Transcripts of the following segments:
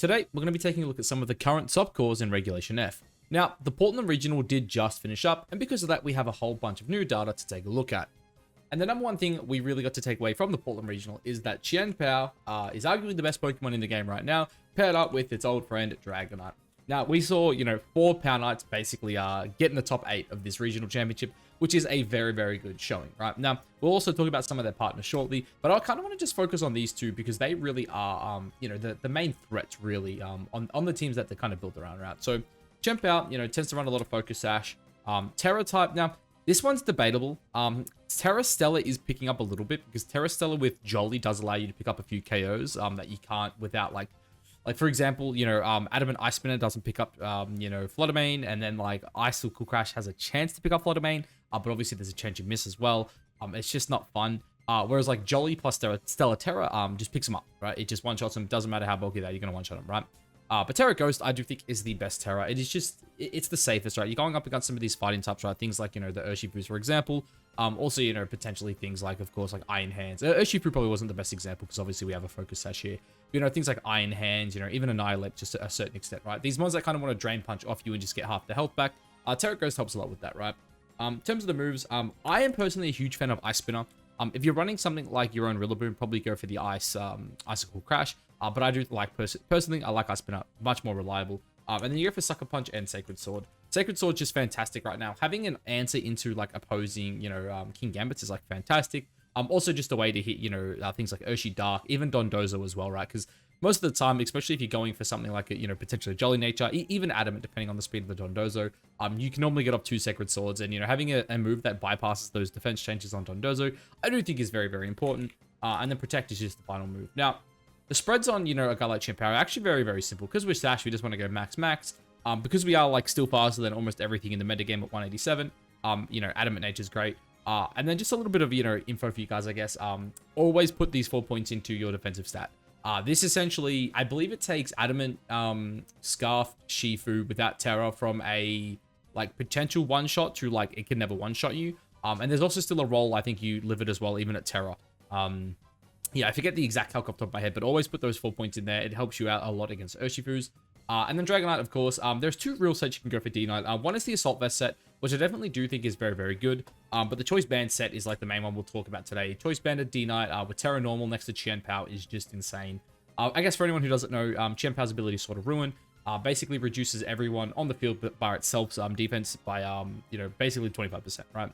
Today, we're going to be taking a look at some of the current top cores in Regulation F. Now, the Portland Regional did just finish up, and because of that, we have a whole bunch of new data to take a look at. And the number one thing we really got to take away from the Portland Regional is that Chien-Pao is arguably the best Pokemon in the game right now, paired up with its old friend, Dragonite. Now, we saw, 4 Pao Knights basically get in the top 8 of this regional championship, which is a very, very good showing, right? Now, we'll also talk about some of their partners shortly, but I kind of want to just focus on these two because they really are, the main threats really on the teams that they're kind of built around, right? So, Chien-Pao, tends to run a lot of Focus Sash. Terra type, now, this one's debatable. Terra Stella is picking up a little bit because Terra Stella with Jolly does allow you to pick up a few KOs that you can't without, like for example, Adamant Ice Spinner doesn't pick up, Flutter Mane, and then like Icicle Crash has a chance to pick up Flutter Mane, but obviously there's a chance you miss as well. It's just not fun. Whereas like Jolly plus Stellar Terra just picks him up, right? It just one-shots him. Doesn't matter how bulky they are, you're gonna one-shot him, right? But Terra Ghost, I do think is the best Terra. It is just, it's the safest, right? You're going up against some of these fighting types, right? Things like, the Urshifu, for example. Also, potentially things like, of course, like Iron Hands. Urshifu probably wasn't the best example because obviously we have a Focus Sash here. Things like Iron Hands, even Annihilate just to a certain extent, right? These ones that kind of want to Drain Punch off you and just get half the health back. Terra Ghost helps a lot with that, right? In terms of the moves, I am personally a huge fan of Ice Spinner. If you're running something like your own Rillaboom, probably go for the Icicle Crash. But I do like, personally, I like Ice Spinner, much more reliable. And then you go for Sucker Punch and Sacred Sword. Sacred Sword's just fantastic right now. Having an answer into like opposing, King Gambits is like fantastic. Also just a way to hit, things like Urshi Dark, even Dondozo as well, right? Because most of the time, especially if you're going for something like a, potentially Jolly Nature, even Adamant, depending on the speed of the Dondozo, you can normally get up 2 Sacred Swords, and, having a move that bypasses those defense changes on Dondozo, I do think is very, very important. And then Protect is just the final move. Now, the spreads on, a guy like Chien-Pao are actually very, very simple. Because we're Sash, we just want to go max. Because we are, like, still faster than almost everything in the metagame at 187, Adamant Nature is great. And then just a little bit of, info for you guys, I guess. Always put these 4 points into your defensive stat. This essentially, I believe it takes Adamant, Scarf, Shifu without Terra from a, like, potential one-shot to, like, it can never one-shot you. And there's also still a roll, I think you live it as well, even at Terra. Yeah, I forget the exact calc off the top of my head, but always put those 4 points in there. It helps you out a lot against Urshifus. And then Dragonite, of course. There's 2 real sets you can go for D9. One is the Assault Vest set, which I definitely do think is very, very good. But the Choice Band set is like the main one we'll talk about today. Choice Banded D-Knight with Terra Normal next to Chien-Pao is just insane. I guess for anyone who doesn't know, Chien-Pao's ability is sort of Ruin. Basically reduces everyone on the field by itself's defense by, basically 25%, right?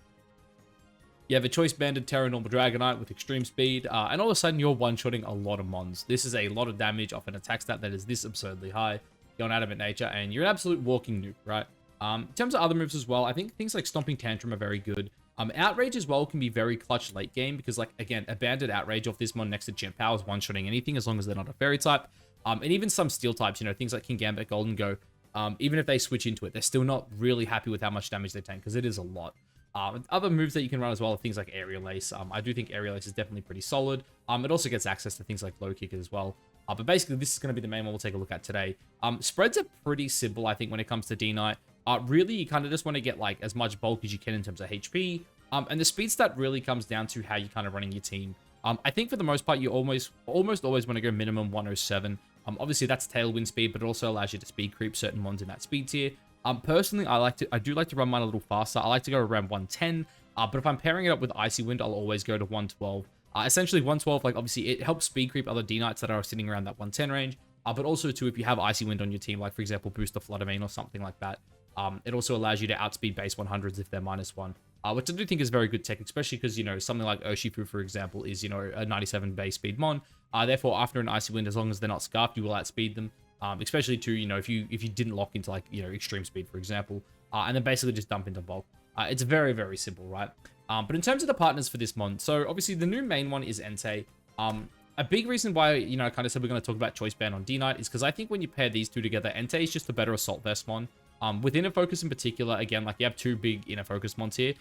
You have a Choice Banded Terra Normal Dragonite with extreme speed, and all of a sudden you're one-shotting a lot of mons. This is a lot of damage off an attack stat that is this absurdly high. You're on Adamant Nature, and you're an absolute walking nuke, right? In terms of other moves as well, I think things like Stomping Tantrum are very good. Outrage as well can be very clutch late game, because, like, again, a banded Outrage off this mon next to Chien-Pao is one-shotting anything as long as they're not a Fairy type. And even some Steel types, things like King Gambit, Golden Go, even if they switch into it, they're still not really happy with how much damage they take, because it is a lot. Other moves that you can run as well are things like Aerial Ace. I do think Aerial Ace is definitely pretty solid. It also gets access to things like Low Kick as well. But basically, this is going to be the main one we'll take a look at today. Spreads are pretty simple, I think, when it comes to D-Knight. Really, you kind of just want to get, like, as much bulk as you can in terms of HP. And the speed stat really comes down to how you're kind of running your team. I think for the most part, you almost always want to go minimum 107. Obviously, that's Tailwind speed, but it also allows you to speed creep certain ones in that speed tier. Personally, I do like to run mine a little faster. I like to go around 110. But if I'm pairing it up with Icy Wind, I'll always go to 112. Essentially, 112, like, obviously, it helps speed creep other D-Knights that are sitting around that 110 range. But also, too, if you have Icy Wind on your team, like, for example, boost the Flutter Mane or something like that, it also allows you to outspeed base 100s if they're -1. Which I do think is very good tech, especially because, something like Urshifu, for example, is, a 97 base speed mon. Therefore, after an Icy Wind, as long as they're not scarfed, you will outspeed them. Especially too, if you didn't lock into, like, extreme speed, for example, and then basically just dump into bulk. It's very, very simple, right? But in terms of the partners for this mon, so obviously the new main one is Entei. A big reason why, I kind of said we're going to talk about Choice Band on D-Knight is because I think when you pair these two together, Entei is just a better Assault Vest mon. With Inner Focus in particular, again, like, you have 2 big Inner Focus mons here,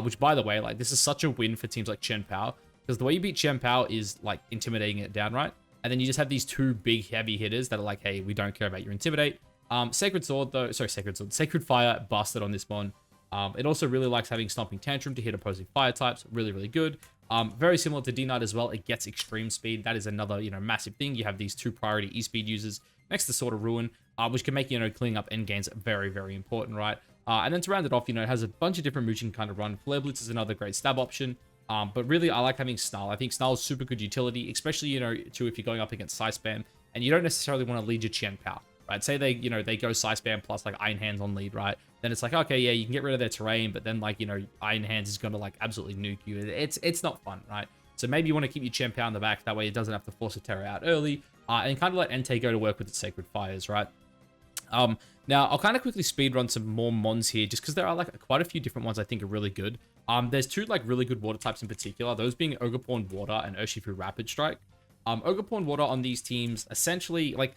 which, by the way, like, this is such a win for teams like Chien-Pao, because the way you beat Chien-Pao is, like, intimidating it down, right? And then you just have these 2 big heavy hitters that are like, hey, we don't care about your Intimidate. Sacred Sword, though, sorry, Sacred Sword. Sacred Fire, busted on this mon. It also really likes having Stomping Tantrum to hit opposing fire types. Really, really good. Very similar to D-Knight as well. It gets extreme speed. That is another, massive thing. You have these 2 priority E-speed users. next to Sword of Ruin, which can make, cleaning up endgames very, very important, right? And then to round it off, it has a bunch of different moves you can kind of run. Flare Blitz is another great stab option. But really, I like having Snarl. I think Snarl is super good utility, especially, too, if you're going up against Side Spam, and you don't necessarily want to lead your Chien-Pao, right? Say they, they go Side Spam plus, like, Iron Hands on lead, right? Then it's like, okay, yeah, you can get rid of their terrain, but then, like, Iron Hands is going to, like, absolutely nuke you. It's not fun, right? So maybe you want to keep your Chien-Pao in the back. That way it doesn't have to force a Terra out early, and kind of let Entei go to work with its Sacred Fires, right? Now, I'll kind of quickly speed run some more mons here, just because there are, like, quite a few different ones I think are really good. There's two, like, really good water types in particular, those being Ogerpawn Water and Urshifu Rapid Strike. Ogerpawn Water on these teams, essentially, like,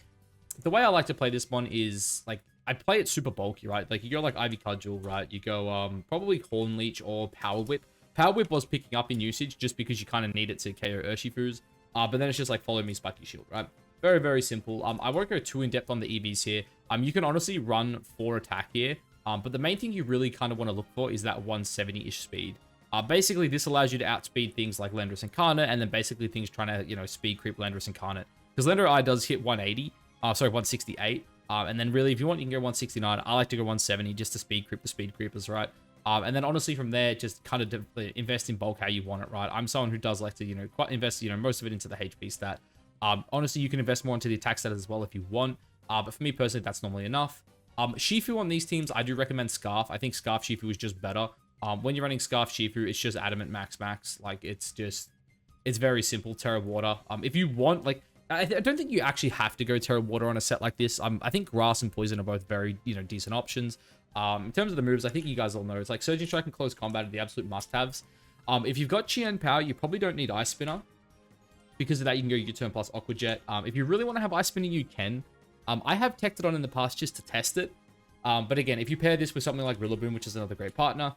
the way I like to play this one is, like, I play it super bulky, right? Like, you go, like, Ivy Cudgel, right? You go, probably Horn Leech or Power Whip. Power Whip was picking up in usage just because you kind of need it to KO Urshifus. But then it's just, like, follow me, Spiky Shield, right? Very, very simple. I won't go too in-depth on the EVs here. You can honestly run 4 attack here. But the main thing you really kind of want to look for is that 170-ish speed. Basically, this allows you to outspeed things like Landorus Incarnate, and then basically things trying to, speed creep Landorus Incarnate. Because Landorus I does hit 168. And then really, if you want, you can go 169. I like to go 170 just to speed creep the speed creepers, right? And then honestly from there, just kind of invest in bulk how you want it, right? I'm someone who does like to, quite invest, most of it into the HP stat. Honestly, you can invest more into the attack stat as well if you want. But for me personally, that's normally enough. Shifu on these teams, I do recommend Scarf. I think Scarf Shifu is just better. When you're running Scarf Shifu, it's just Adamant max. Like, it's very simple. Terra Water. If you want, like, I don't think you actually have to go Terra Water on a set like this. I think Grass and Poison are both very, decent options. In terms of the moves, I think you guys all know, it's like Surging Strike and Close Combat are the absolute must-haves. If you've got Chien-Pao, you probably don't need Ice Spinner. Because of that, you can go U-Turn plus Aqua Jet. If you really want to have Ice Spinner, you can. I have teched it on in the past just to test it. But again, if you pair this with something like Rillaboom, which is another great partner,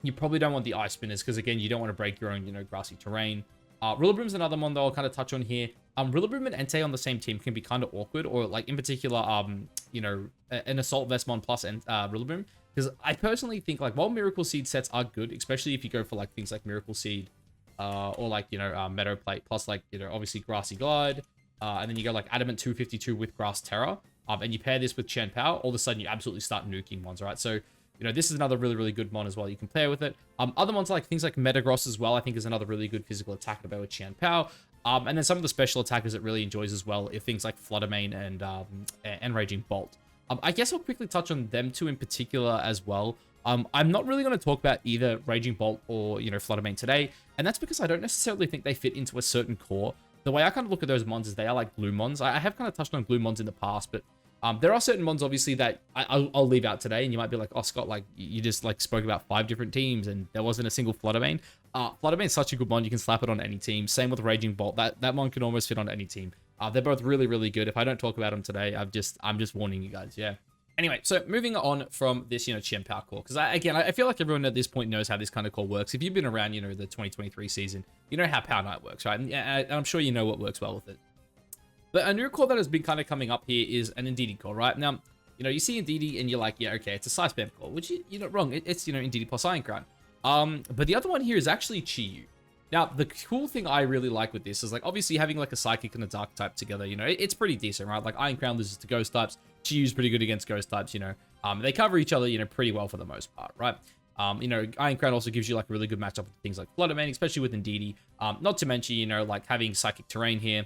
you probably don't want the Ice Spinners, because again, you don't want to break your own, grassy terrain. Rillaboom's another one that I'll kind of touch on here. Rillaboom and Entei on the same team can be kind of awkward, or like in particular, an Assault Vestmon plus Rillaboom. Because I personally think, like, while Miracle Seed sets are good, especially if you go for like things like Miracle Seed, or like, Meadow Plate plus like, obviously Grassy Glide, and then you go like Adamant 252 with Grass Terra, and you pair this with Chien-Pao, all of a sudden you absolutely start nuking ones, right? So, this is another really, really good mon as well. You can pair with it. Other ones like things like Metagross as well, I think is another really good physical attack to pair with Chien-Pao. And then some of the special attackers it really enjoys as well, if things like Fluttermane and Raging Bolt. I guess I'll quickly touch on them two in particular as well. I'm not really going to talk about either Raging Bolt or, Fluttermane today, and that's because I don't necessarily think they fit into a certain core. The way I kind of look at those mons is they are like glue mons. I have kind of touched on glue mons in the past, but there are certain mons, obviously, that I'll leave out today, and you might be like, oh, Scott, like, you just, like, spoke about 5 different teams, and there wasn't a single Fluttermane. Fluttermane's such a good mon, you can slap it on any team. Same with Raging Bolt. That mon can almost fit on any team. They're both really, really good. If I don't talk about them today, I'm just warning you guys, yeah. Anyway, so moving on from this, Chien-Pao core, because I feel like everyone at this point knows how this kind of core works. If you've been around, the 2023 season, you know how Power Knight works, right? And I'm sure you know what works well with it. But a new core that has been kind of coming up here is an Indeedee core, right? Now, you see Indeedee and you're like, yeah, okay, it's a Side Spam core, which you're not wrong. It's, Indeedee plus Iron Crown. But the other one here is actually Chi-Yu. Now, the cool thing I really like with this is, like, obviously having, like, a Psychic and a Dark type together, it's pretty decent, right? Like, Iron Crown loses to Ghost types. Chi-Yu's pretty good against Ghost types, They cover each other, pretty well for the most part, right? Iron Crown also gives you, like, a really good matchup with things like Fluttermane, especially with Indeedee. Not to mention, like, having Psychic Terrain here,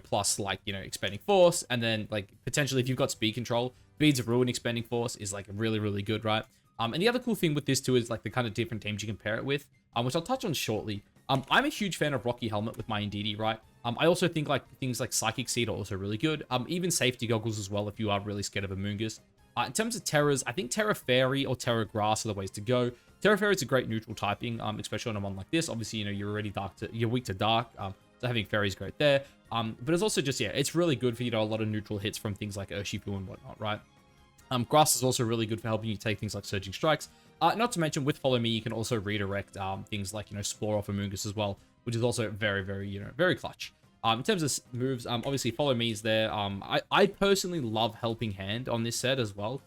plus, like, Expanding Force, and then, like, potentially if you've got Speed Control, Beads of Ruin Expanding Force is, like, really, really good, right? And the other cool thing with this, too, is, like, the kind of different teams you can pair it with, which I'll touch on shortly. I'm a huge fan of Rocky Helmet with my Indeedee, right? I also think, like, things like Psychic Seed are also really good. Even Safety Goggles as well, if you are really scared of a Moongus. In terms of Terras, I think Terra Fairy or Terra Grass are the ways to go. Terra Fairy is a great neutral typing, especially on a mon like this. Obviously, you're already you're weak to Dark, so having Fairy is great there. But it's also just, yeah, it's really good for, a lot of neutral hits from things like Urshifu and whatnot, right? Grass is also really good for helping you take things like Surging Strikes. Not to mention, with Follow Me, you can also redirect things like, Spore off Amoongus as well, which is also very, very, very clutch. In terms of moves, obviously Follow Me is there. I personally love Helping Hand on this set as well.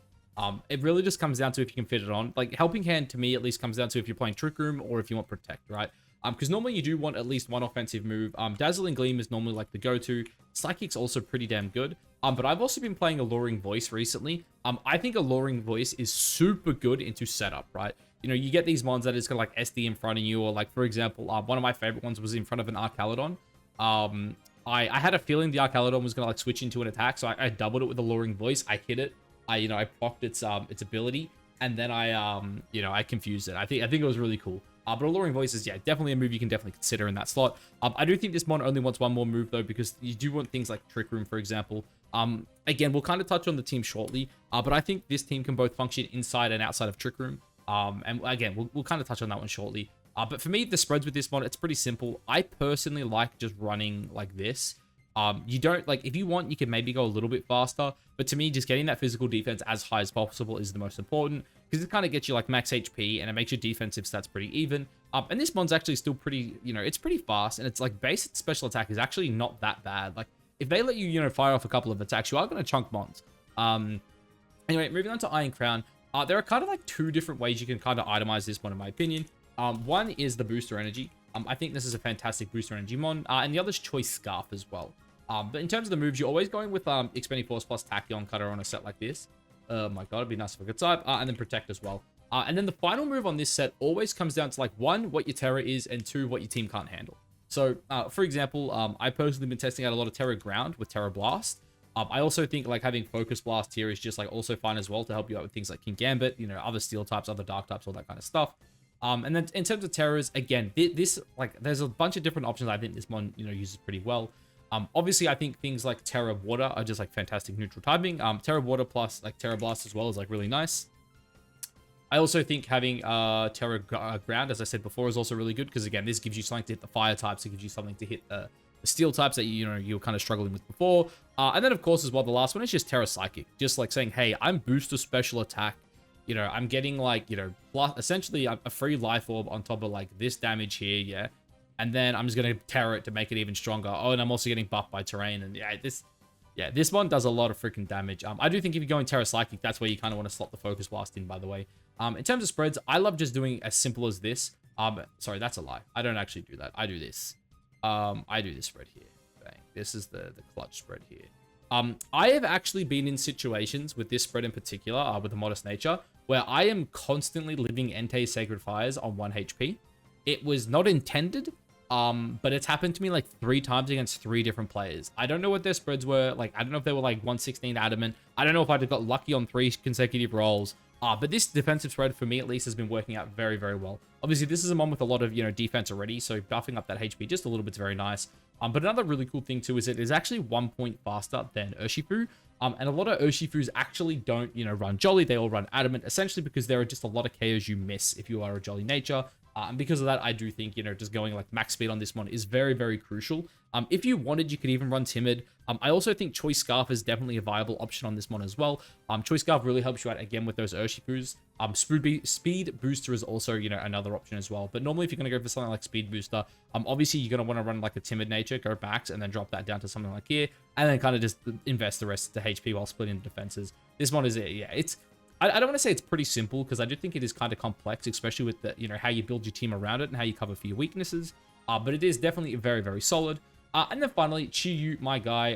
It really just comes down to if you can fit it on. Like, Helping Hand, to me, at least comes down to if you're playing Trick Room or if you want Protect, right? Because normally you do want at least one offensive move. Dazzling Gleam is normally like the go-to. Psychic's also pretty damn good. But I've also been playing Alluring Voice recently. I think Alluring Voice is super good into setup, right? You know, you get these mons that is gonna like SD in front of you, or like, for example, one of my favorite ones was in front of an Archaludon. I had a feeling the Archaludon was gonna like switch into an attack, so I doubled it with Alluring Voice. I hit it. I procced its ability, and then I confused it. I think it was really cool. But Alluring Voice is, yeah, definitely a move you can definitely consider in that slot. I do think this mon only wants one more move, though, because you do want things like Trick Room, for example. Again, we'll kind of touch on the team shortly, but I think this team can both function inside and outside of Trick Room. And again, we'll kind of touch on that one shortly. But for me, the spreads with this mon, it's pretty simple. I personally like just running like this. You don't, like, if you want, you can maybe go a little bit faster, but to me, just getting that physical defense as high as possible is the most important, because it kind of gets you like max HP, and it makes your defensive stats pretty even. And this mon's actually still pretty, it's pretty fast, and it's like base special attack is actually not that bad. Like, if they let you, fire off a couple of attacks, you are going to chunk mons. Anyway, moving on to Iron Crown. There are kind of like two different ways you can kind of itemize this mon, in my opinion. One is the booster energy. I think this is a fantastic booster energy mon, and the other is Choice Scarf as well. But in terms of the moves, you're always going with Expending Force plus Tachyon Cutter on a set like this. Oh my god, it'd be nice if I could type. And then Protect as well. And then the final move on this set always comes down to like, one, what your Terra is, and two, what your team can't handle. So, for example, I personally been testing out a lot of Terra Ground with Terra Blast. I also think like having Focus Blast here is just like also fine as well to help you out with things like King Gambit, other Steel types, other Dark types, all that kind of stuff. And then in terms of Terras, again, this like there's a bunch of different options I think this mon uses pretty well. Obviously, I think things like Terra Water are just like fantastic neutral typing. Terra Water plus like Terra Blast as well is like really nice. I also think having Terra Ground, as I said before, is also really good, because again, this gives you something to hit the fire types. It gives you something to hit the steel types that you were kind of struggling with before. And then of course as well, the last one is just Terra Psychic, just like saying, hey, I'm booster special attack. I'm getting like plus essentially a free life orb on top of like this damage here, yeah. And then I'm just going to Terra it to make it even stronger. Oh, and I'm also getting buffed by terrain. And this one does a lot of freaking damage. I do think if you're going Terra Psychic, that's where you kind of want to slot the Focus Blast in, by the way. In terms of spreads, I love just doing as simple as this. Sorry, that's a lie. I don't actually do that. I do this. I do this spread here. Bang. This is the clutch spread here. I have actually been in situations with this spread in particular, with the Modest Nature, where I am constantly living Entei Sacred Fires on 1 HP. It was not intended. But it's happened to me like 3 times against 3 different players. I don't know what their spreads were. Like, I don't know if they were like 116 adamant. I don't know if I got lucky on 3 consecutive rolls. But this defensive spread for me at least has been working out very, very well. Obviously, this is a mon with a lot of, defense already, so buffing up that HP just a little bit is very nice. But another really cool thing too is it is actually 1 point faster than Urshifu. And a lot of Urshifus actually don't, run Jolly. They all run Adamant, essentially because there are just a lot of KOs you miss if you are a Jolly nature. And because of that, I do think, just going like max speed on this one is very, very crucial. If you wanted, you could even run Timid. I also think Choice Scarf is definitely a viable option on this one as well. Choice Scarf really helps you out again with those Urshifus. Speed Booster is also, another option as well. But normally if you're going to go for something like Speed Booster, obviously you're going to want to run like a Timid nature, go max, and then drop that down to something like here. And then kind of just invest the rest of the HP while splitting the defenses. This one is, I don't want to say it's pretty simple, because I do think it is kind of complex, especially with the, how you build your team around it and how you cover for your weaknesses. But it is definitely very, very solid. And then finally, Chi-Yu, my guy.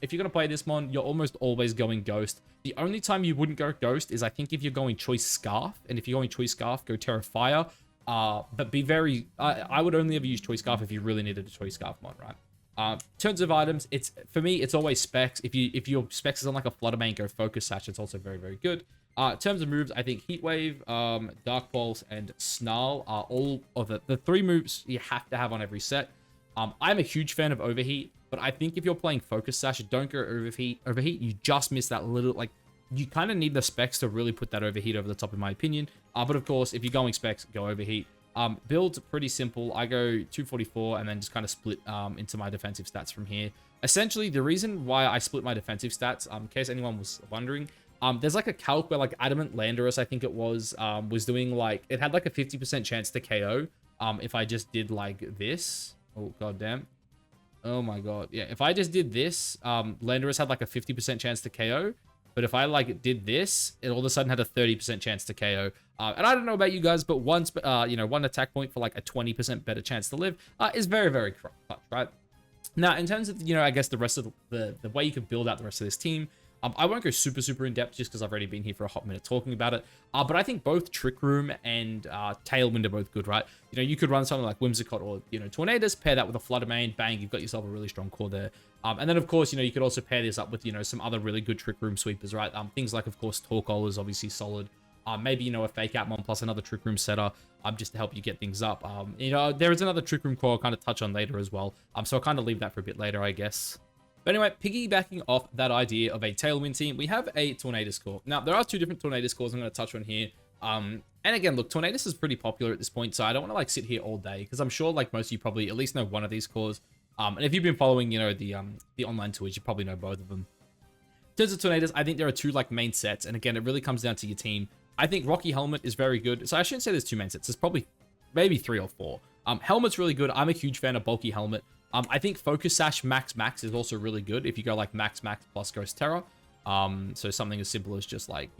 If you're going to play this mon, you're almost always going Ghost. The only time you wouldn't go Ghost is I think if you're going Choice Scarf. And if you're going Choice Scarf, go Terra Fire. But be very... I would only ever use Choice Scarf if you really needed a Choice Scarf mon, right? In terms of items, for me, it's always Specs. If your Specs is on like a Fluttermane, go Focus Sash. It's also very, very good. In terms of moves, I think Heat Wave, Dark Pulse, and Snarl are all of the 3 moves you have to have on every set. I'm a huge fan of Overheat, but I think if you're playing Focus Sash, don't go Overheat. You just miss that little, like, you kind of need the Specs to really put that Overheat over the top, in my opinion. But of course, if you're going Specs, go Overheat. Build's pretty simple. I go 244 and then just kind of split into my defensive stats from here. Essentially, the reason why I split my defensive stats, in case anyone was wondering, there's like a calc where like Adamant Landorus, I think it was doing like, it had like a 50% chance to KO if I just did like this. Oh, goddamn. Oh my god. Yeah, if I just did this, Landorus had like a 50% chance to KO. But if I like did this, it all of a sudden had a 30% chance to KO. And I don't know about you guys, but one attack point for like a 20% better chance to live is very, very clutch, right? Now, in terms of, I guess the rest of the way you could build out the rest of this team, I won't go super in depth just because I've already been here for a hot minute talking about it. But I think both Trick Room and Tailwind are both good, right? You could run something like Whimsicott or, Tornadus, pair that with a Flutter Mane, bang, you've got yourself a really strong core there. And then, of course, you could also pair this up with, some other really good Trick Room sweepers, right? Things like, of course, Torkoal is obviously solid. Maybe, a Fake Outmon plus another Trick Room setter just to help you get things up. There is another Trick Room core I'll kind of touch on later as well. So I'll kind of leave that for a bit later, I guess. But anyway, piggybacking off that idea of a Tailwind team, we have a Tornadus core. Now, there are two different Tornadus cores I'm going to touch on here. And again, look, Tornadus is pretty popular at this point, so I don't want to like sit here all day because I'm sure like most of you probably at least know one of these cores. And if you've been following, the online tours, you probably know both of them. In terms of Tornadus, I think there are two like main sets, and again, it really comes down to your team. I think Rocky Helmet is very good. So I shouldn't say there's two main sets. There's probably maybe 3 or 4. Helmet's really good. I'm a huge fan of Bulky Helmet. I think Focus Sash Max is also really good if you go like Max plus Ghost Terror. So something as simple as just like,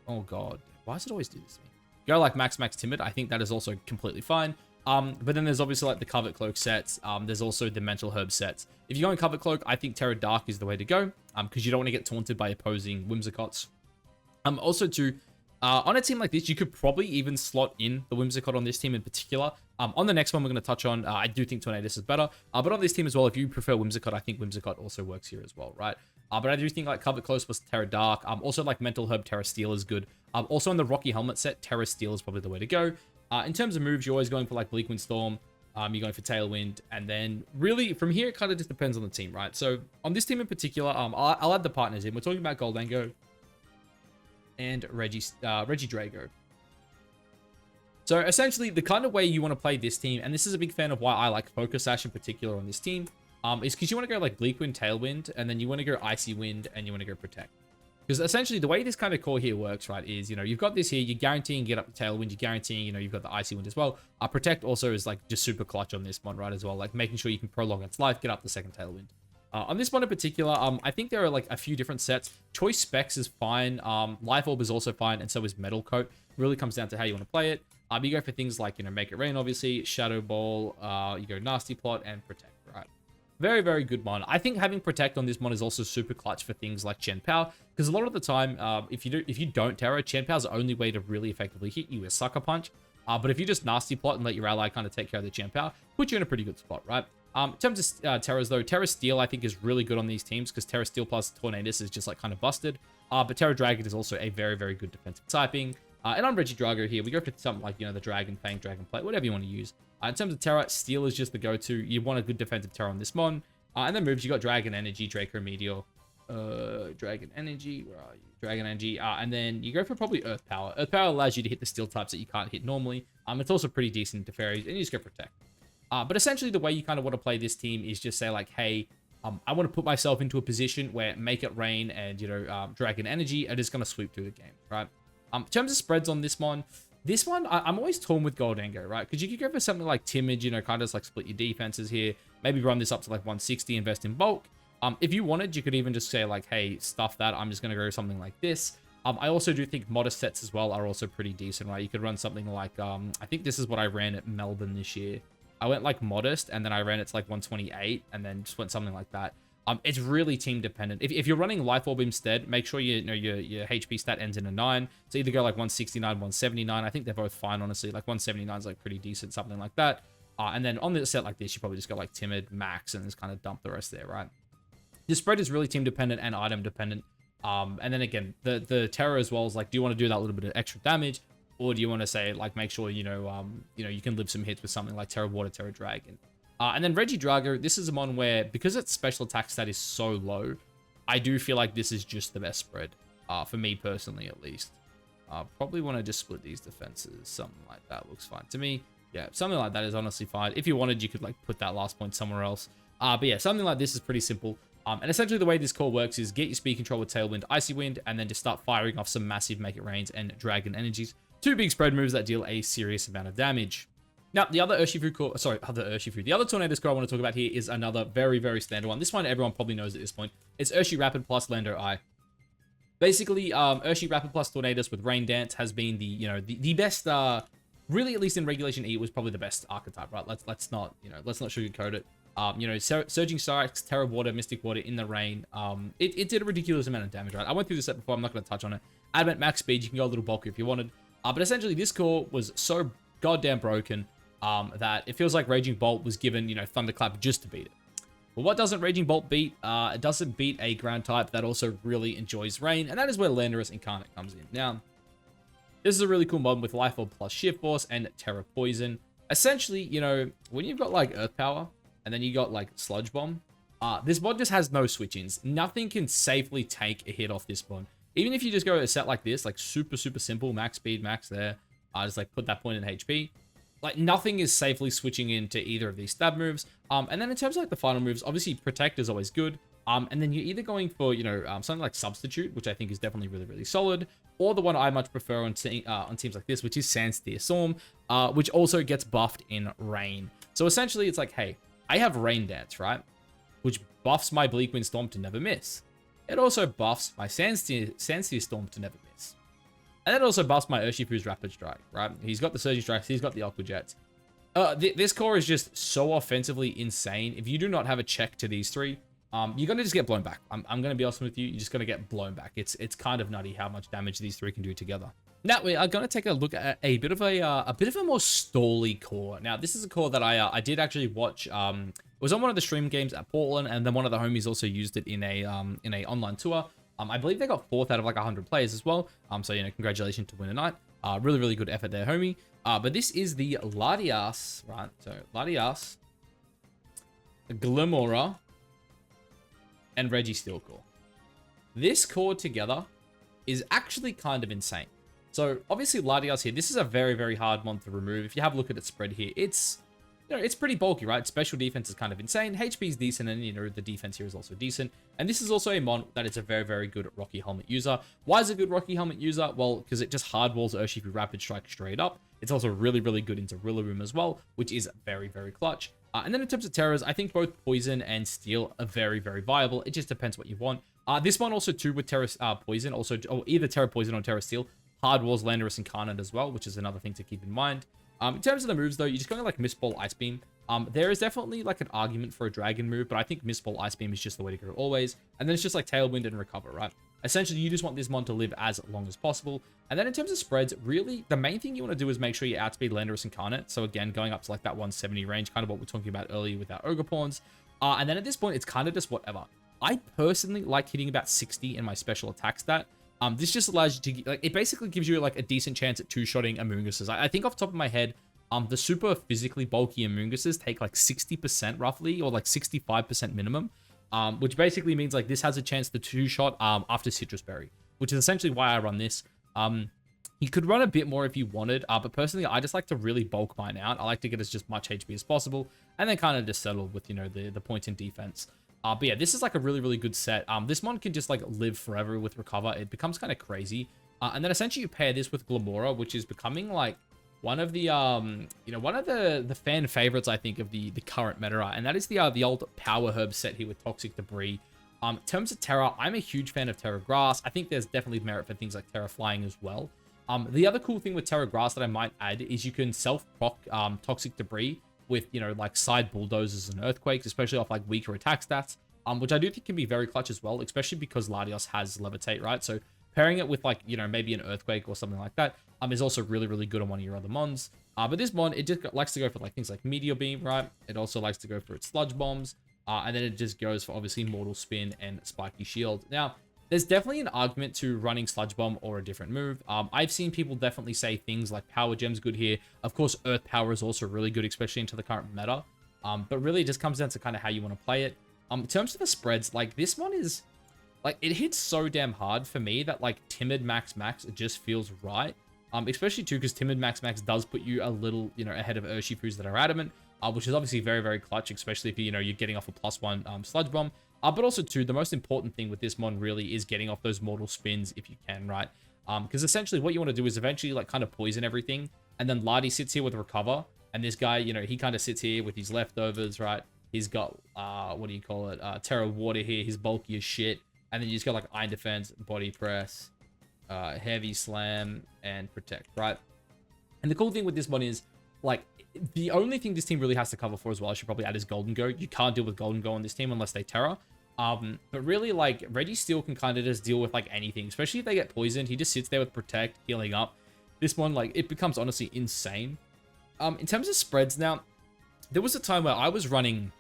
oh god, why does it always do this to me? Go like Max Timid. I think that is also completely fine. But then there's obviously like the Covet Cloak sets. There's also the Mental Herb sets. If you go in Covet Cloak, I think Terra Dark is the way to go. Because you don't want to get taunted by opposing Whimsicots. Also too, on a team like this, you could probably even slot in the Whimsicott on this team in particular. On the next one we're going to touch on, I do think Tornadus is better. But on this team as well, if you prefer Whimsicott, I think Whimsicott also works here as well, right? But I do think like Covet Close plus Terra Dark. Also like Mental Herb, Terra Steel is good. Also in the Rocky Helmet set, Terra Steel is probably the way to go. In terms of moves, you're always going for like Bleakwind Storm. You're going for Tailwind. And then really from here, it kind of just depends on the team, right? So on this team in particular, I'll add the partners in. We're talking about Goldango and Reggie Drago. So essentially, the kind of way you want to play this team, and this is a big fan of why I like Focus Sash in particular on this team, is because you want to go like Bleakwind, Tailwind, and then you want to go Icy Wind, and you want to go Protect. Because essentially, the way this kind of core here works, right, is, you've got this here, you're guaranteeing get up the Tailwind, you're guaranteeing, you've got the Icy Wind as well. Protect also is like just super clutch on this one, right, as well, like making sure you can prolong its life, get up the second Tailwind. On this one in particular, I think there are like a few different sets. Choice Specs is fine. Life Orb is also fine, and so is Metal Coat. Really comes down to how you want to play it. You go for things like, Make It Rain, obviously, Shadow Ball, you go Nasty Plot, and Protect, right? Very, very good mon. I think having Protect on this mon is also super clutch for things like Chien-Pao, because a lot of the time, if you don't Terror, Chien-Pao's the only way to really effectively hit you is Sucker Punch. But if you just Nasty Plot and let your ally kind of take care of the Chien-Pao, put you in a pretty good spot, right? In terms of Terras, though, Terra Steel, I think, is really good on these teams because Terra Steel plus Tornadus is just, like, kind of busted. But Terra Dragon is also a very, very good defensive typing. And on Reggie Drago here, we go for something like, the Dragon Fang, Dragon Plate, whatever you want to use. In terms of Terra, Steel is just the go-to. You want a good defensive Terra on this mon. And then moves, you got Dragon Energy, Draco Meteor, Dragon Energy, where are you? Dragon Energy, and then you go for probably Earth Power. Earth Power allows you to hit the Steel types that you can't hit normally. It's also pretty decent to Fairies, and you just go Protect. But essentially, the way you kind of want to play this team is just say, like, hey, I want to put myself into a position where Make It Rain and, Dragon Energy are just going to sweep through the game, right? In terms of spreads on this one, I'm always torn with Goldango, right? Because you could go for something like Timid, kind of just like split your defenses here. Maybe run this up to like 160, invest in bulk. If you wanted, you could even just say like, hey, stuff that. I'm just going to go something like this. I also do think Modest sets as well are also pretty decent, right? You could run something like, I think this is what I ran at Melbourne this year. I went like Modest, and then I ran it to like 128, and then just went something like that. It's really team dependent. If you're running Life Orb instead, make sure your HP stat ends in a 9. So either go like 169, 179. I think they're both fine, honestly. Like 179 is like pretty decent, something like that. And then on the set like this, you probably just go like Timid, Max, and just kind of dump the rest there, right? The spread is really team dependent and item dependent. And then again, the Terror as well is like, do you want to do that little bit of extra damage? Or do you want to say, like, make sure, you can live some hits with something like Terra Water, Terra Dragon. And then Reggie Drago, this is a mon where, because its special attack stat is so low, I do feel like this is just the best spread. For me personally, at least. Probably want to just split these defenses. Something like that looks fine to me. Yeah, something like that is honestly fine. If you wanted, you could, like, put that last point somewhere else. But yeah, something like this is pretty simple. And essentially the way this core works is get your speed control with Tailwind, Icy Wind, and then just start firing off some massive Make It Rains and Dragon Energies. 2 big spread moves that deal a serious amount of damage. Now, the other Urshifu core, the other Tornadus core I want to talk about here is another very, very standard one. This one everyone probably knows at this point. It's Urshi Rapid plus Lando Eye. Basically, Urshi Rapid plus Tornadus with Rain Dance has been the, you know, the best, really, at least in Regulation E, it was probably the best archetype, right? Let's not, you know, let's not sugarcoat it. You know, Surging Strikes, Terra Water, Mystic Water in the rain. It did a ridiculous amount of damage, right? I went through this set before, I'm not going to touch on it. Adamant Max Speed, you can go a little bulky if you wanted. But essentially, this core was so goddamn broken that it feels like Raging Bolt was given, you know, Thunderclap just to beat it. But what doesn't Raging Bolt beat? It doesn't beat a ground type that also really enjoys rain, and that is where Landorus Incarnate comes in. Now, this is a really cool mod with Life Orb plus Shift Force and Terra Poison. Essentially, you know, when you've got like Earth Power, and then you got like Sludge Bomb, this mod just has no switch-ins. Nothing can safely take a hit off this mod. Even if you just go a set like this, like super simple, max speed, max there, just like put that point in HP. Like, nothing is safely switching into either of these stab moves. And then in terms of like the final moves, obviously Protect is always good. And then you're either going for, you know, something like Substitute, which I think is definitely really solid, or the one I much prefer on teams like this, which is Sandsteer Storm, which also gets buffed in Rain. So essentially, it's like, hey, I have Rain Dance, right? Which buffs my Bleak Wind Storm to never miss. It also buffs my Sandsteer Storm to never miss. And that also buffs my Urshifu's Rapid Strike, right? He's got the Surging Strikes, he's got the Aqua Jets. This core is just so offensively insane. If you do not have a check to these three, you're going to just get blown back. I'm going to be honest with you, you're just going to get blown back. It's kind of nutty how much damage these three can do together. Now, we are going to take a look at a bit of a more stally core. Now, this is a core that I did actually watch. It was on one of the stream games at Portland, and then one of the homies also used it in a online tour. I believe they got 4th out of like 100 players as well. So, you know, congratulations to win a night. Really good effort there, homie. But this is the Latias, right? So, Latias, Glimora, and Registeel core. This core together is actually kind of insane. So, obviously, Latias here, this is a very hard mon to remove. If you have a look at its spread here, it's, you know, it's pretty bulky, right? Special defense is kind of insane. HP is decent, and, you know, the defense here is also decent. And this is also a mon that is a very good Rocky Helmet user. Why is it a good Rocky Helmet user? Well, because it just hardwalls Urshifu Rapid Strike straight up. It's also really good into Rillaboom as well, which is very clutch. And then in terms of Terras, I think both Poison and Steel are very viable. It just depends what you want. This one also too with Terra Poison, also, or either Terra Poison or Terra Steel, hardwalls Landorus Incarnate as well, which is another thing to keep in mind. In terms of the moves though, you're just going like Mist Ball, Ice Beam. There is definitely like an argument for a Dragon move, but I think Mist Ball, Ice Beam is just the way to go always. And then it's just like Tailwind and Recover, right? Essentially, you just want this mon to live as long as possible. And then in terms of spreads, really, the main thing you want to do is make sure you outspeed Landorus Incarnate. So again, going up to like that 170 range, kind of what we're talking about earlier with our Ogre Pawns. And then at this point, it's kind of just whatever. I personally like hitting about 60 in my special attack stat. This just allows you to, like, it basically gives you like a decent chance at two-shotting Amoonguses. I think off the top of my head, the super physically bulky Amoonguses take like 60% roughly, or like 65% minimum, which basically means like this has a chance to two-shot after Citrus Berry, which is essentially why I run this. You could run a bit more if you wanted, but personally, I just like to really bulk mine out. I like to get as just much HP as possible, and then kind of just settle with, you know, the point in defense. But yeah, this is like a really good set. This mon can just like live forever with Recover. It becomes kind of crazy. And then essentially you pair this with Glimora, which is becoming like one of the, you know, one of the fan favorites, I think, of the current meta. And that is the old Power Herb set here with Toxic Debris. In terms of Terra, I'm a huge fan of Terra Grass. I think there's definitely merit for things like Terra Flying as well. The other cool thing with Terra Grass that I might add is you can self-proc Toxic Debris with, you know, like side bulldozers and earthquakes, especially off like weaker attack stats, which I do think can be very clutch as well, especially because Latios has Levitate, right? So pairing it with like, you know, maybe an earthquake or something like that is also really good on one of your other mons. But this mon, it just likes to go for like things like Meteor Beam, right? It also likes to go for its Sludge Bombs, and then it just goes for obviously Mortal Spin and Spiky Shield. Now, there's definitely an argument to running Sludge Bomb or a different move. I've seen people definitely say things like Power Gem's good here. Of course, Earth Power is also really good, especially into the current meta. But really, it just comes down to kind of how you want to play it. In terms of the spreads, like this one is, like, it hits so damn hard for me that like Timid Max it just feels right. Especially too because Timid Max does put you a little, you know, ahead of Urshifus that are Adamant, which is obviously very clutch, especially if you know you're getting off a +1 Sludge Bomb. But also, too, the most important thing with this mon really is getting off those mortal spins if you can, right? Because essentially what you want to do is eventually, like, kind of poison everything. And then Lati sits here with Recover. And this guy, you know, he kind of sits here with his leftovers, right? He's got, what do you call it? Terra Water here. He's bulky as shit. And then you just got like iron defense, body press, heavy slam, and protect, right? And the cool thing with this one is, like, the only thing this team really has to cover for as well, I should probably add, is Golden Go. You can't deal with Golden Go on this team unless they Terra. But really, like, Reggie Steel can kind of just deal with, like, anything, especially if they get poisoned. He just sits there with Protect, healing up. This one, like, it becomes honestly insane. In terms of spreads now, there was a time where I was running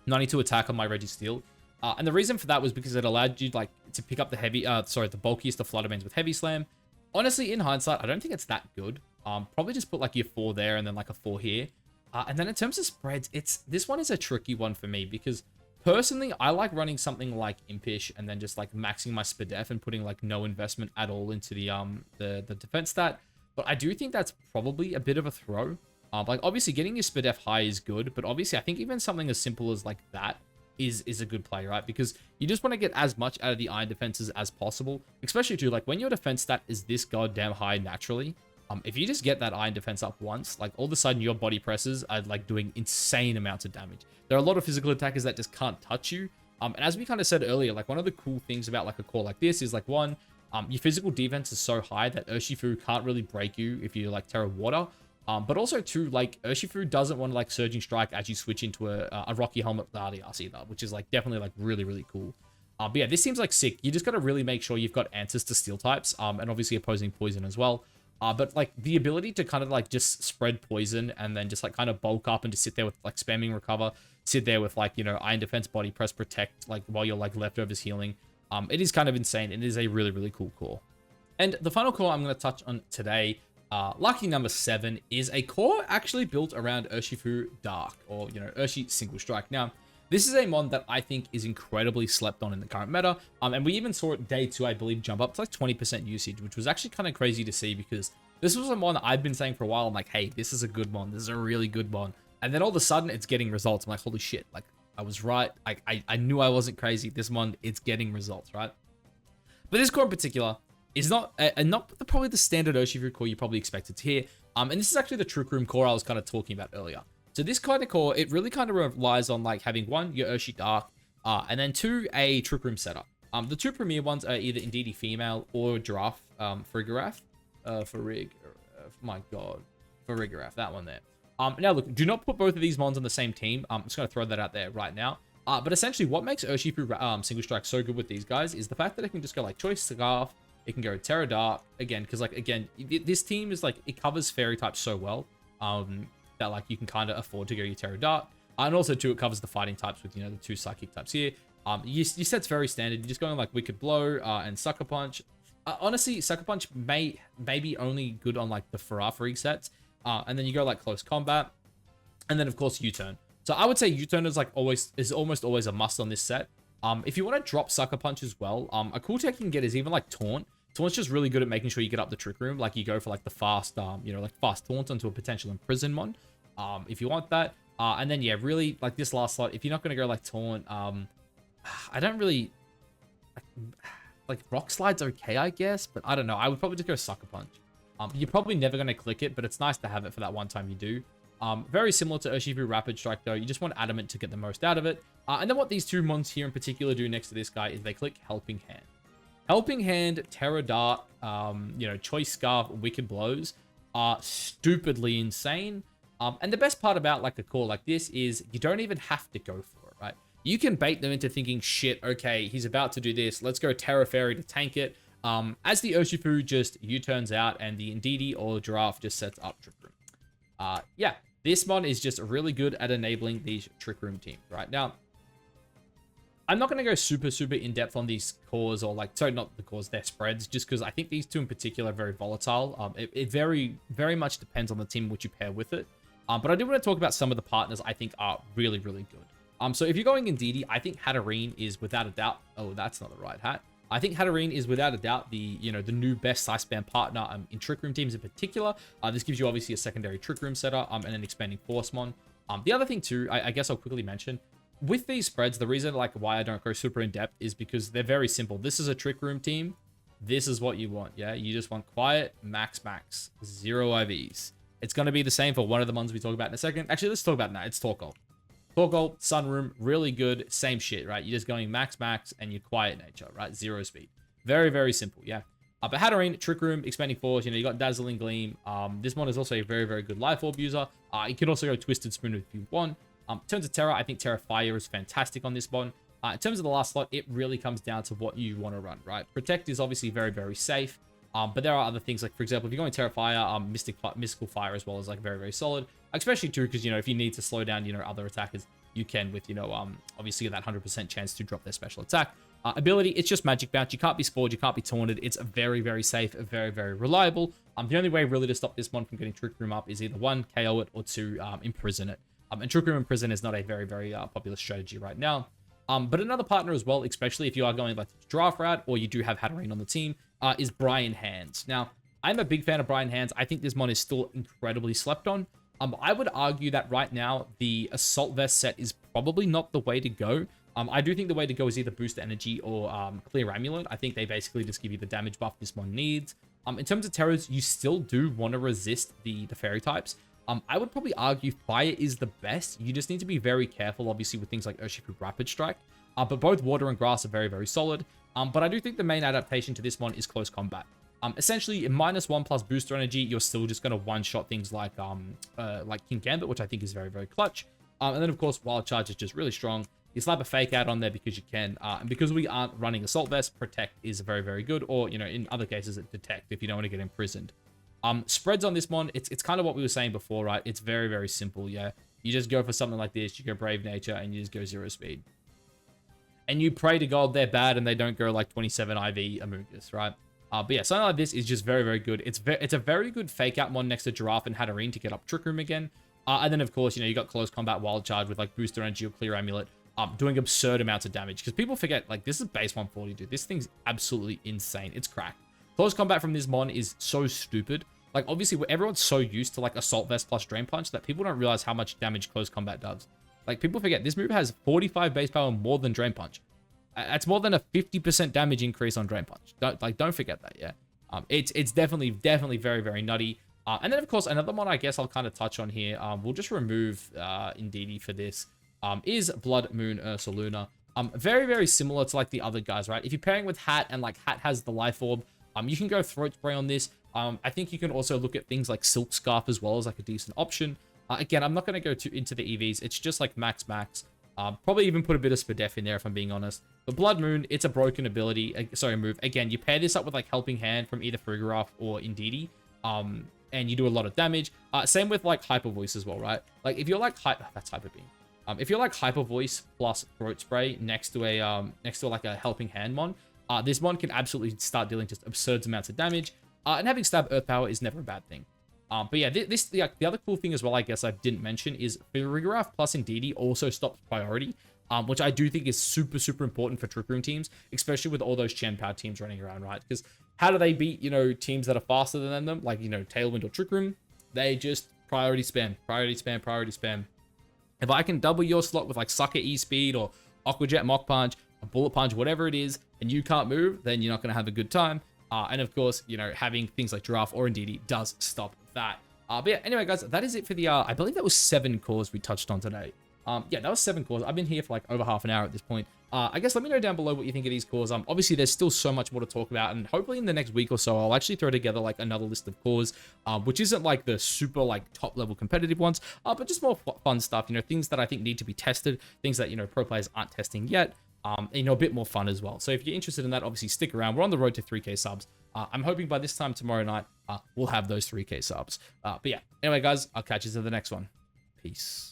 92 attack on my Reggie Steel. And the reason for that was because it allowed you, like, to pick up the the bulkiest of Fluttermanes with Heavy Slam. Honestly, in hindsight, I don't think it's that good. Probably just put like your 4 there and then like a 4 here. And then in terms of spreads, this one is a tricky one for me because personally, I like running something like Impish and then just like maxing my Spadef and putting like no investment at all into the defense stat. But I do think that's probably a bit of a throw. Like obviously getting your Spadef high is good, but obviously I think even something as simple as like that is a good play, right? Because you just want to get as much out of the iron defenses as possible, especially too, like when your defense stat is this goddamn high naturally. If you just get that iron defense up once, like all of a sudden your body presses are like doing insane amounts of damage. There are a lot of physical attackers that just can't touch you. And as we kind of said earlier, like one of the cool things about like a core like this is like one, your physical defense is so high that Urshifu can't really break you if you like Terra Water. But also too, like Urshifu doesn't want to like Surging Strike as you switch into a Rocky Helmet Latias either, which is like definitely like really, really cool. But yeah, this seems like sick. You just got to really make sure you've got answers to Steel types, and obviously opposing poison as well. But like the ability to kind of like just spread poison and then just like kind of bulk up and just sit there with like spamming recover, sit there with like, you know, iron defense, body press, protect, like while you're like leftovers healing. It is kind of insane. It is a really, really cool core. And the final core I'm going to touch on today, lucky number 7, is a core actually built around Urshifu Dark, or, you know, Urshi Single Strike. Now, this is a mon that I think is incredibly slept on in the current meta. And we even saw it day 2, I believe, jump up to like 20% usage, which was actually kind of crazy to see because this was a mon that I've been saying for a while. I'm like, hey, this is a good mon. This is a really good mon. And then all of a sudden it's getting results. I'm like, holy shit. Like I was right. I knew I wasn't crazy. This mon, it's getting results, right? But this core in particular is not probably the standard Urshifu core you probably expected to hear. And this is actually the Trick Room core I was kind of talking about earlier. So this kind of core, it really kind of relies on like having 1, your Urshi Dark, and then 2, a Trick Room setup. The 2 premier ones are either Indeedee Female or Giraffe, Farigiraf, Farigiraf, that one there. Now look, do not put both of these mons on the same team. I'm just going to throw that out there right now. But essentially what makes Urshifu Single Strike so good with these guys is the fact that it can just go like Choice Scarf, it can go Terra Dark, again, because like, again, this team is like, it covers fairy types so well, that like you can kind of afford to go your Terra Dark. And also too, it covers the fighting types with, you know, the 2 psychic types here. Your set's very standard. You're just going like Wicked Blow and Sucker Punch. Honestly, Sucker Punch may be only good on like the Farig sets. And then you go like Close Combat. And then of course U-Turn. So I would say U-Turn is like almost always a must on this set. If you want to drop Sucker Punch as well, a cool tech you can get is even like Taunt. Taunt's just really good at making sure you get up the Trick Room. Like you go for like the fast, you know, like fast Taunt onto a potential Imprison mon. If you want that. And then yeah, really like this last slot, if you're not going to go like Taunt, I don't really like Rock Slide's okay, I guess, but I don't know. I would probably just go Sucker Punch. You're probably never going to click it, but it's nice to have it for that one time you do. Very similar to Urshifu Rapid Strike though. You just want Adamant to get the most out of it. And then what these 2 mons here in particular do next to this guy is they click Helping Hand. Helping Hand, Terra Dark, you know, Choice Scarf, Wicked Blows are stupidly insane. And the best part about like a core like this is you don't even have to go for it, right? You can bait them into thinking, shit, okay, he's about to do this. Let's go Terra Fairy to tank it. As the Urshifu just U-turns out and the Indeedee or Giraffe just sets up Trick Room. Yeah, this mon is just really good at enabling these Trick Room teams, right? Now, I'm not going to go super in-depth on these cores or like, sorry, not the cores, their spreads, just because I think these 2 in particular are very volatile. It very much depends on the team which you pair with it. But I do want to talk about some of the partners I think are really good. So if you're going Indeedee, I think Hatterene is without a doubt, oh, that's not the right hat. I think Hatterene is without a doubt the new best Side Spam partner in Trick Room teams in particular. This gives you obviously a secondary Trick Room setter and an expanding Force mon. The other thing too, I guess I'll quickly mention, with these spreads, the reason like why I don't go super in depth is because they're very simple. This is a Trick Room team. This is what you want. Yeah, you just want quiet, max, 0 IVs. It's going to be the same for one of the ones we talk about in a second. Actually, let's talk about that. It's Torkoal. Torkoal, Sunroom, really good. Same shit, right? You're just going max, max, and you're quiet nature, right? 0 speed. Very, very simple, yeah. But Hatterene, Trick Room, Expanding Force, you got Dazzling Gleam. This one is also a very, very good Life Orb user. You can also go Twisted Spoon if you want. In terms of Terra, I think Terra Fire is fantastic on this one. In terms of the last slot, it really comes down to what you want to run, right? Protect is obviously very, very safe. But there are other things, like, for example, if you're going Terra Fire, Mystical Fire as well is, like, very, very solid. Especially, too, because, if you need to slow down, other attackers, you can with, obviously that 100% chance to drop their special attack. Ability, it's just Magic Bounce. You can't be spoiled, you can't be taunted. It's very, very safe, very, very reliable. The only way really to stop this one from getting Trick Room up is either 1, KO it, or 2, imprison it. And Trick Room Imprison is not a very, very popular strategy right now. But another partner as well, especially if you are going like the draft route or you do have Hatterene on the team, is Brian Hands. Now, I'm a big fan of Brian Hands. I think this mon is still incredibly slept on. I would argue that right now, the Assault Vest set is probably not the way to go. I do think the way to go is either Boost Energy or Clear Amulet. I think they basically just give you the damage buff this mon needs. In terms of terrors, you still do want to resist the fairy types. I would probably argue Fire is the best. You just need to be very careful, obviously, with things like Urshifu Rapid Strike. But both Water and Grass are very, very solid. But I do think the main adaptation to this one is Close Combat. Essentially, in -1 plus Booster Energy, you're still just going to one-shot things like King Gambit, which I think is very, very clutch. And then, of course, Wild Charge is just really strong. You slap a Fake Out on there because you can. And because we aren't running Assault Vest, Protect is very, very good. Or, in other cases, Detect if you don't want to get imprisoned. Spreads on this mon, it's kind of what we were saying before, right? It's very, very simple, yeah. You just go for something like this, you go Brave Nature, and you just go 0 speed. And you pray to God they're bad and they don't go like 27 IV Amoonguss, right? But yeah, something like this is just very, very good. It's a very good Fake Out mon next to Giraffe and Hatterene to get up Trick Room again. And then, of course, you got Close Combat, Wild Charge with like Booster Energy or Clear Amulet, doing absurd amounts of damage. Because people forget, like, this is base 140, dude. This thing's absolutely insane. It's cracked. Close Combat from this mon is so stupid. Like, obviously, everyone's so used to, like, Assault Vest plus Drain Punch that people don't realize how much damage Close Combat does. Like, people forget, this move has 45 base power more than Drain Punch. That's more than a 50% damage increase on Drain Punch. Don't forget that, yeah. It's definitely very, very nutty. And then, of course, another one I guess I'll kind of touch on here. We'll just remove Indeedee for this. Is Blood Moon Ursaluna. Very, very similar to, like, the other guys, right? If you're pairing with Hat and, like, Hat has the Life Orb, you can go Throat Spray on this. I think you can also look at things like Silk Scarf as well as like a decent option. Again, I'm not going to go into the EVs. It's just like max. Probably even put a bit of Spadef in there if I'm being honest. But Blood Moon, it's a broken ability. Move. Again, you pair this up with like Helping Hand from either Farigiraf or Indeedee. And you do a lot of damage. Same with like Hyper Voice as well, right? Like if you're like that's Hyper Beam. If you're like Hyper Voice plus Throat Spray next to like a Helping Hand mon, this mon can absolutely start dealing just absurd amounts of damage. And having Stab Earth Power is never a bad thing. But yeah, the other cool thing as well, I guess I didn't mention, is Farigiraf plus Indeedee also stops priority, which I do think is super, super important for Trick Room teams, especially with all those Chien-Pao teams running around, right? Because how do they beat, teams that are faster than them, like, Tailwind or Trick Room? They just priority spam. If I can double your slot with like Sucker E-Speed or Aqua Jet Mach Punch, a Bullet Punch, whatever it is, and you can't move, then you're not going to have a good time. And of course, having things like Giraffe or Indeedee does stop that. But yeah, anyway, guys, that is it for the, I believe that was 7 cores we touched on today. Yeah, that was 7 cores. I've been here for like over half an hour at this point. I guess let me know down below what you think of these cores. Obviously, there's still so much more to talk about, and hopefully in the next week or so, I'll actually throw together like another list of cores, which isn't like the super like top level competitive ones, but just more fun stuff, things that I think need to be tested, things that, pro players aren't testing yet. A bit more fun as well. So if you're interested in that, obviously stick around. We're on the road to 3K subs. I'm hoping by this time tomorrow night, we'll have those 3K subs. But yeah, anyway, guys, I'll catch you to the next one. Peace.